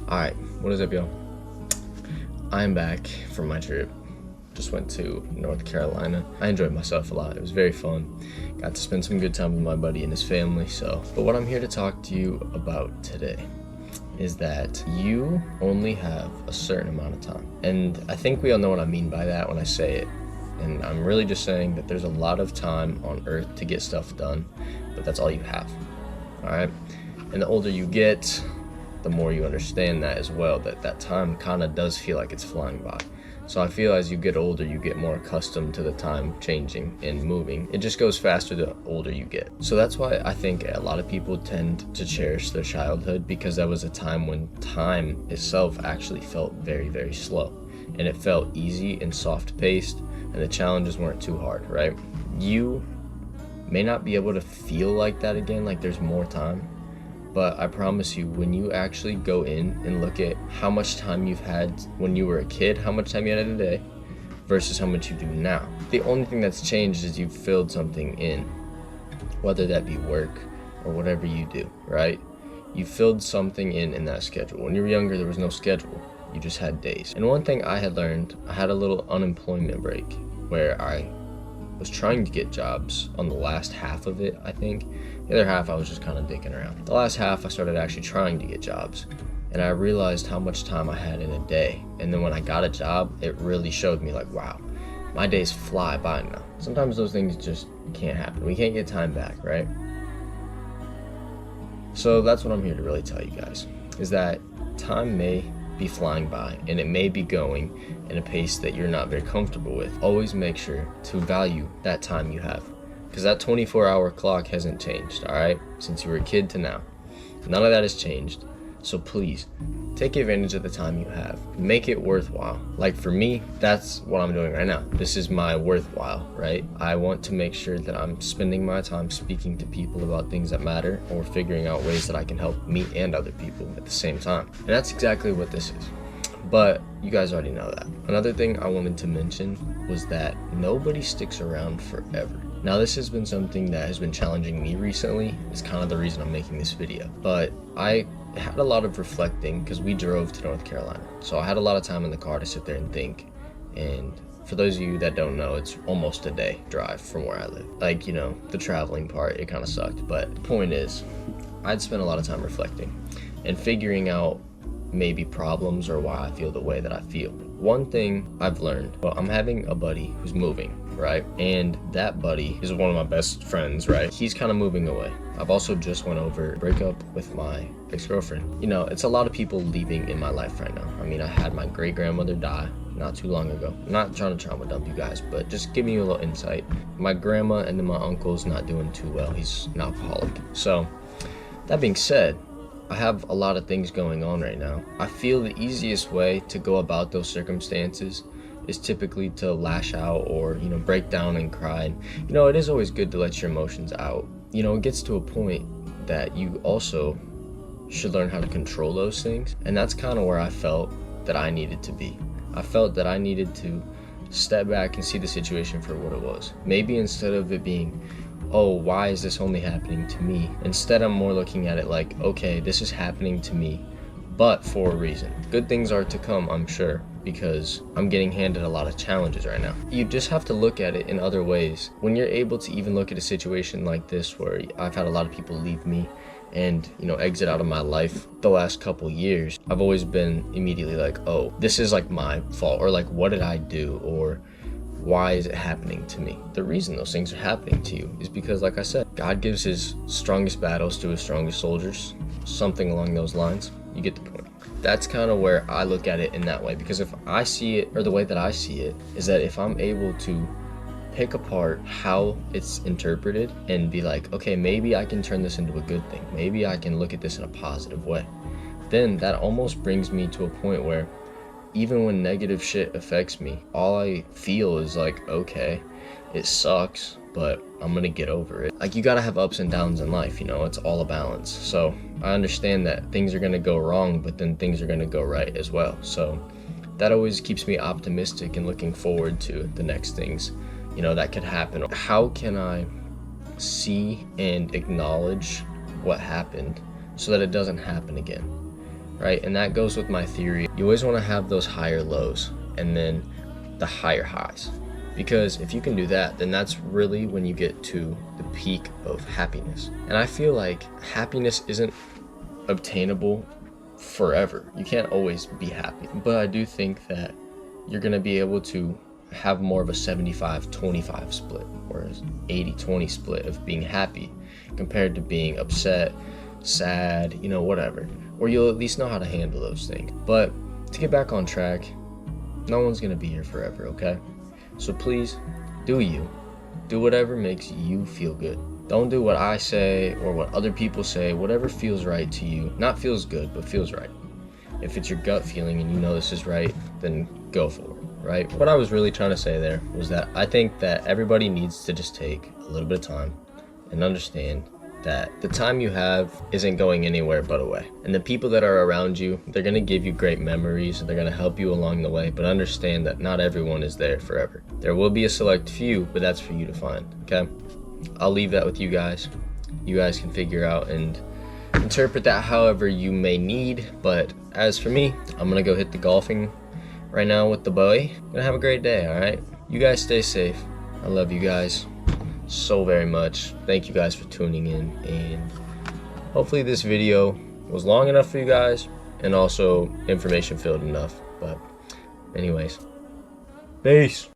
Alright, what is up, y'all? I'm back from my trip. Just went to North Carolina. I enjoyed myself a lot. It was very fun. Got to spend some good time with my buddy and his family. But what I'm here to talk to you about today is that you only have a certain amount of time. And I think we all know what I mean by that when I say it. And I'm really just saying that there's a lot of time on earth to get stuff done, but that's all you have. Alright? And the older you get, the more you understand that as well, that time kind of does feel like it's flying by. So I feel as you get older, you get more accustomed to the time changing and moving. It just goes faster the older you get. So that's why I think a lot of people tend to cherish their childhood, because that was a time when time itself actually felt very, very slow. And it felt easy and soft-paced, and the challenges weren't too hard, right? You may not be able to feel like that again, like there's more time. But I promise you, when you actually go in and look at how much time you've had when you were a kid, how much time you had in a day, versus how much you do now, the only thing that's changed is you've filled something in, whether that be work or whatever you do, right? You filled something in that schedule. When you were younger, there was no schedule. You just had days. And one thing I had learned, I had a little unemployment break where I was trying to get jobs on the last half of it, I think. The other half, I was just kind of dicking around. The last half, I started actually trying to get jobs. And I realized how much time I had in a day. And then when I got a job, it really showed me like, wow, my days fly by now. Sometimes those things just can't happen. We can't get time back, right? So that's what I'm here to really tell you guys, is that time may be flying by and it may be going in a pace that you're not very comfortable with. Always make sure to value that time you have, because that 24-hour clock hasn't changed, all right, since you were a kid to now. None of that has changed. So please take advantage of the time you have. Make it worthwhile. Like for me, that's what I'm doing right now. This is my worthwhile, right? I want to make sure that I'm spending my time speaking to people about things that matter, or figuring out ways that I can help me and other people at the same time. And that's exactly what this is. But you guys already know that. Another thing I wanted to mention was that nobody sticks around forever. Now, this has been something that has been challenging me recently. It's kind of the reason I'm making this video. But I had a lot of reflecting because we drove to North Carolina. So I had a lot of time in the car to sit there and think. And for those of you that don't know, it's almost a day drive from where I live. Like, you know, the traveling part, it kind of sucked. But the point is, I'd spent a lot of time reflecting and figuring out maybe problems or why I feel the way that I feel. One thing I've learned, well, I'm having a buddy who's moving, right? And that buddy is one of my best friends, right? He's kind of moving away. I've also just went over a breakup with my ex-girlfriend. You know, it's a lot of people leaving in my life right now. I mean, I had my great-grandmother die not too long ago. I'm not trying to trauma dump you guys, but just giving you a little insight. My grandma and then my uncle's not doing too well. He's an alcoholic. So that being said, I have a lot of things going on right now. I feel the easiest way to go about those circumstances is typically to lash out or, you know, break down and cry. And, you know, it is always good to let your emotions out. You know, it gets to a point that you also should learn how to control those things. And that's kind of where I felt that I needed to be. I felt that I needed to step back and see the situation for what it was. Maybe instead of it being, oh, why is this only happening to me? Instead, I'm more looking at it like, okay, this is happening to me, but for a reason. Good things are to come, I'm sure, because I'm getting handed a lot of challenges right now. You just have to look at it in other ways. When you're able to even look at a situation like this, where I've had a lot of people leave me and, you know, exit out of my life the last couple years, I've always been immediately like, oh, this is like my fault, or like, what did I do, or why is it happening to me? The reason those things are happening to you is because, like I said, God gives his strongest battles to his strongest soldiers, something along those lines. You get the point. That's kind of where I look at it in that way, because if I see it, or the way that I see it, is that if I'm able to pick apart how it's interpreted and be like, okay, maybe I can turn this into a good thing. Maybe I can look at this in a positive way. Then that almost brings me to a point where even when negative shit affects me, all I feel is like, okay, it sucks, but I'm gonna get over it. Like, you gotta have ups and downs in life, you know, it's all a balance. So I understand that things are gonna go wrong, but then things are gonna go right as well. So that always keeps me optimistic and looking forward to the next things, you know, that could happen. How can I see and acknowledge what happened so that it doesn't happen again? right? And that goes with my theory. You always want to have those higher lows and then the higher highs, because if you can do that, then that's really when you get to the peak of happiness. And I feel like happiness isn't obtainable forever. You can't always be happy, but I do think that you're going to be able to have more of a 75-25 split or an 80-20 split of being happy compared to being upset, sad, whatever. Or you'll at least know how to handle those things. But to get back on track, no one's going to be here forever, okay? So please, do you. Do whatever makes you feel good. Don't do what I say or what other people say. Whatever feels right to you. Not feels good, but feels right. If it's your gut feeling and you know this is right, then go for it, right? What I was really trying to say there was that I think that everybody needs to just take a little bit of time and understand that the time you have isn't going anywhere but away. And the people that are around you, they're going to give you great memories. They're going to help you along the way, but understand that not everyone is there forever. There will be a select few, but that's for you to find, okay? I'll leave that with you guys. You guys can figure out and interpret that however you may need. But as for me, I'm going to go hit the golfing right now with the boy. Gonna have a great day, all right? You guys stay safe. I love you guys so very much. Thank you guys for tuning in, and hopefully this video was long enough for you guys and also information filled enough. But anyways, peace.